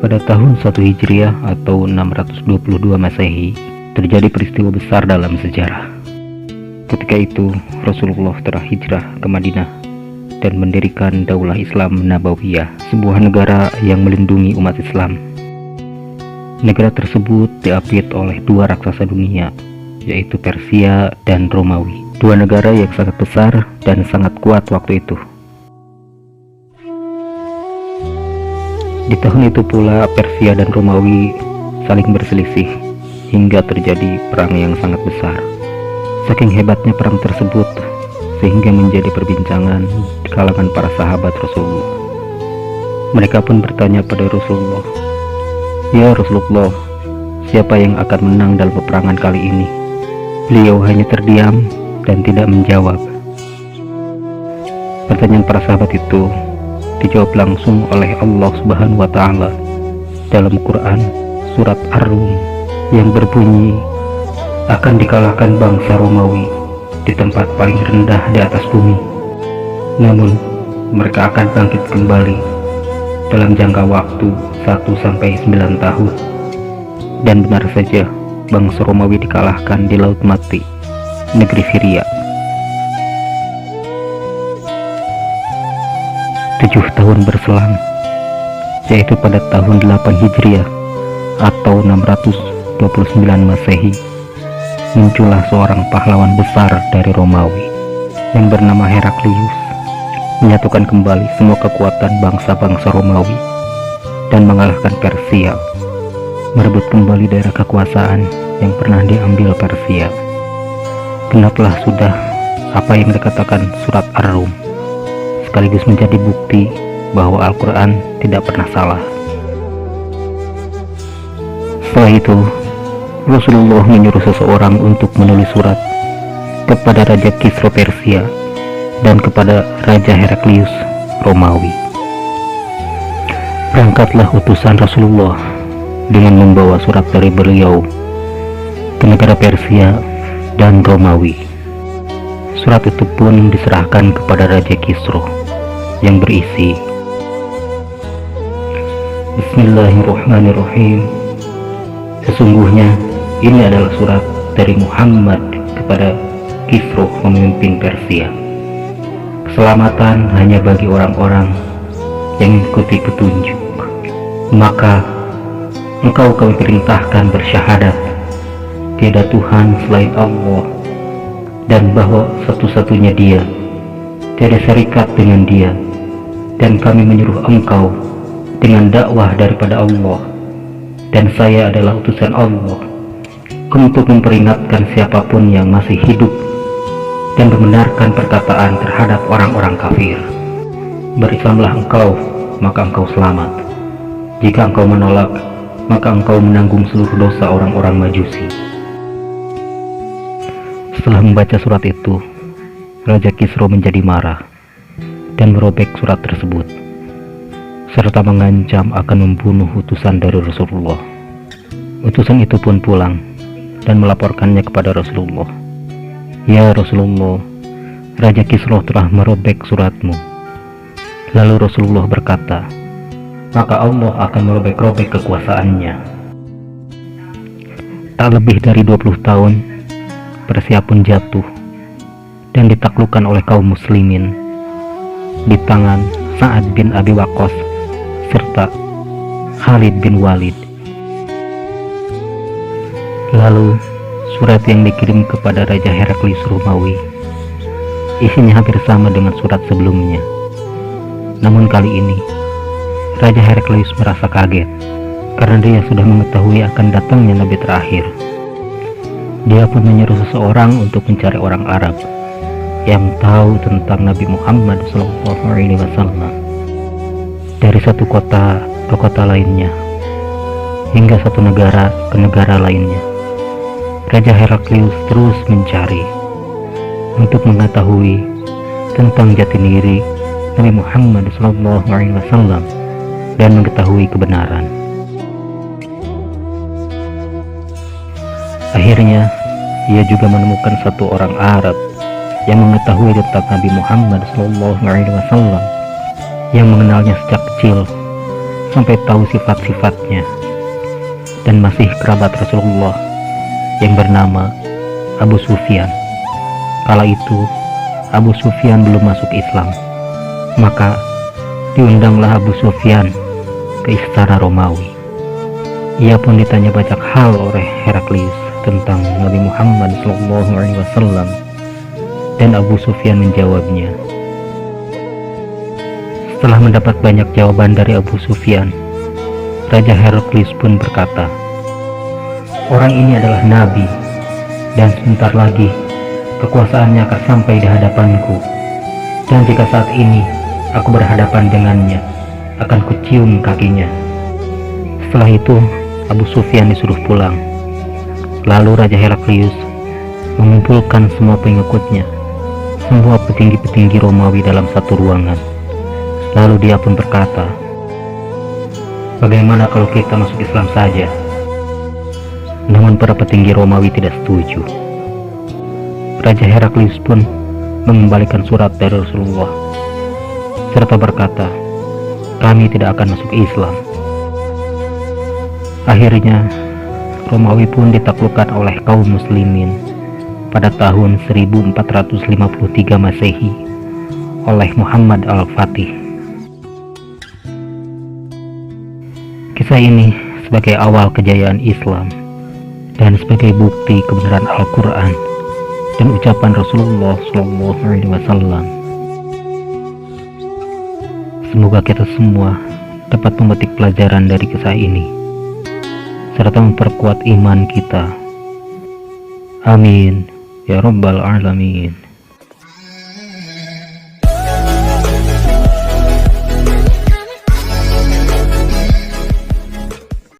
Pada tahun 1 Hijriah atau 622 Masehi, terjadi peristiwa besar dalam sejarah. Ketika itu, Rasulullah telah hijrah ke Madinah dan mendirikan Daulah Islam Nabawiyah, sebuah negara yang melindungi umat Islam. Negara tersebut diapit oleh dua raksasa dunia, yaitu Persia dan Romawi, dua negara yang sangat besar dan sangat kuat waktu itu. Di tahun itu pula Persia dan Romawi saling berselisih hingga terjadi perang yang sangat besar. Saking hebatnya perang tersebut sehingga menjadi perbincangan di kalangan para sahabat Rasulullah. Mereka pun bertanya pada Rasulullah, "Ya Rasulullah, siapa yang akan menang dalam peperangan kali ini?" Beliau hanya terdiam dan tidak menjawab. Pertanyaan para sahabat itu dijawab langsung oleh Allah Subhanahu wa Ta'ala dalam Quran surat Ar-Rum yang berbunyi, "Akan dikalahkan bangsa Romawi di tempat paling rendah di atas bumi, namun mereka akan bangkit kembali dalam jangka waktu 1-9 tahun." Dan benar saja, bangsa Romawi dikalahkan di Laut Mati, negeri Syria. 7 tahun berselang, yaitu pada tahun 8 Hijriah atau 629 Masehi, muncullah seorang pahlawan besar dari Romawi yang bernama Heraklius, menyatukan kembali semua kekuatan bangsa-bangsa Romawi dan mengalahkan Persia, merebut kembali daerah kekuasaan yang pernah diambil Persia. Genaplah sudah apa yang dikatakan surat Ar-Rum, sekaligus menjadi bukti bahwa Al-Quran tidak pernah salah. Setelah itu, Rasulullah menyuruh seseorang untuk menulis surat kepada Raja Kisra Persia dan kepada Raja Heraklius Romawi. Berangkatlah utusan Rasulullah dengan membawa surat dari beliau ke negara Persia dan Romawi. Surat itu pun diserahkan kepada Raja Kisra yang berisi, "Bismillahirrahmanirrahim. Sesungguhnya ini adalah surat dari Muhammad kepada Kisra pemimpin Persia. Keselamatan hanya bagi orang-orang yang mengikuti petunjuk. Maka engkau kami perintahkan bersyahadat tiada Tuhan selain Allah, dan bahwa satu-satunya Dia, tiada syarikat dengan Dia, dan kami menyuruh engkau dengan dakwah daripada Allah, dan saya adalah utusan Allah untuk memperingatkan siapapun yang masih hidup dan membenarkan perkataan terhadap orang-orang kafir. Berislamlah engkau, maka engkau selamat. Jika engkau menolak, maka engkau menanggung seluruh dosa orang-orang Majusi." Setelah membaca surat itu, Raja Kisra menjadi marah dan merobek surat tersebut, serta mengancam akan membunuh utusan dari Rasulullah. Utusan itu pun pulang dan melaporkannya kepada Rasulullah, "Ya Rasulullah, Raja Kisra telah merobek suratmu." Lalu Rasulullah berkata, "Maka Allah akan merobek-robek kekuasaannya." Tak lebih dari 20 tahun, Persia pun jatuh dan ditaklukkan oleh kaum muslimin di tangan Sa'ad bin Abi Waqqas serta Khalid bin Walid. Lalu surat yang dikirim kepada Raja Heraklius Romawi isinya hampir sama dengan surat sebelumnya. Namun kali ini Raja Heraklius merasa kaget karena dia sudah mengetahui akan datangnya nabi terakhir. Dia pun menyuruh seseorang untuk mencari orang Arab yang tahu tentang Nabi Muhammad SAW dari satu kota ke kota lainnya hingga satu negara ke negara lainnya. Raja Heraklius terus mencari untuk mengetahui tentang jati diri Nabi Muhammad SAW dan mengetahui kebenaran. Akhirnya ia juga menemukan satu orang Arab yang mengetahui tentang Nabi Muhammad SAW, yang mengenalnya sejak kecil sampai tahu sifat-sifatnya, dan masih kerabat Rasulullah yang bernama Abu Sufyan. Kala itu Abu Sufyan belum masuk Islam, maka diundanglah Abu Sufyan ke istana Romawi. Ia pun ditanya banyak hal oleh Heraklius tentang Nabi Muhammad SAW, dan Abu Sufyan menjawabnya. Setelah mendapat banyak jawaban dari Abu Sufyan, Raja Heraklius pun berkata, "Orang ini adalah Nabi, dan sebentar lagi kekuasaannya akan sampai di hadapanku, dan jika saat ini aku berhadapan dengannya, akan kucium kakinya." Setelah itu Abu Sufyan disuruh pulang. Lalu Raja Heraklius mengumpulkan semua pengikutnya, semua petinggi-petinggi Romawi dalam satu ruangan. Lalu dia pun berkata, "Bagaimana kalau kita masuk Islam saja?" Namun para petinggi Romawi tidak setuju. Raja Heraklius pun mengembalikan surat dari Rasulullah serta berkata, "Kami tidak akan masuk Islam." Akhirnya Romawi pun ditaklukkan oleh kaum muslimin pada tahun 1453 Masehi oleh Muhammad Al-Fatih. Kisah ini sebagai awal kejayaan Islam dan sebagai bukti kebenaran Al-Quran dan ucapan Rasulullah SAW. Semoga kita semua dapat memetik pelajaran dari kisah ini serta memperkuat iman kita. Amin ya Rabbal Alamin.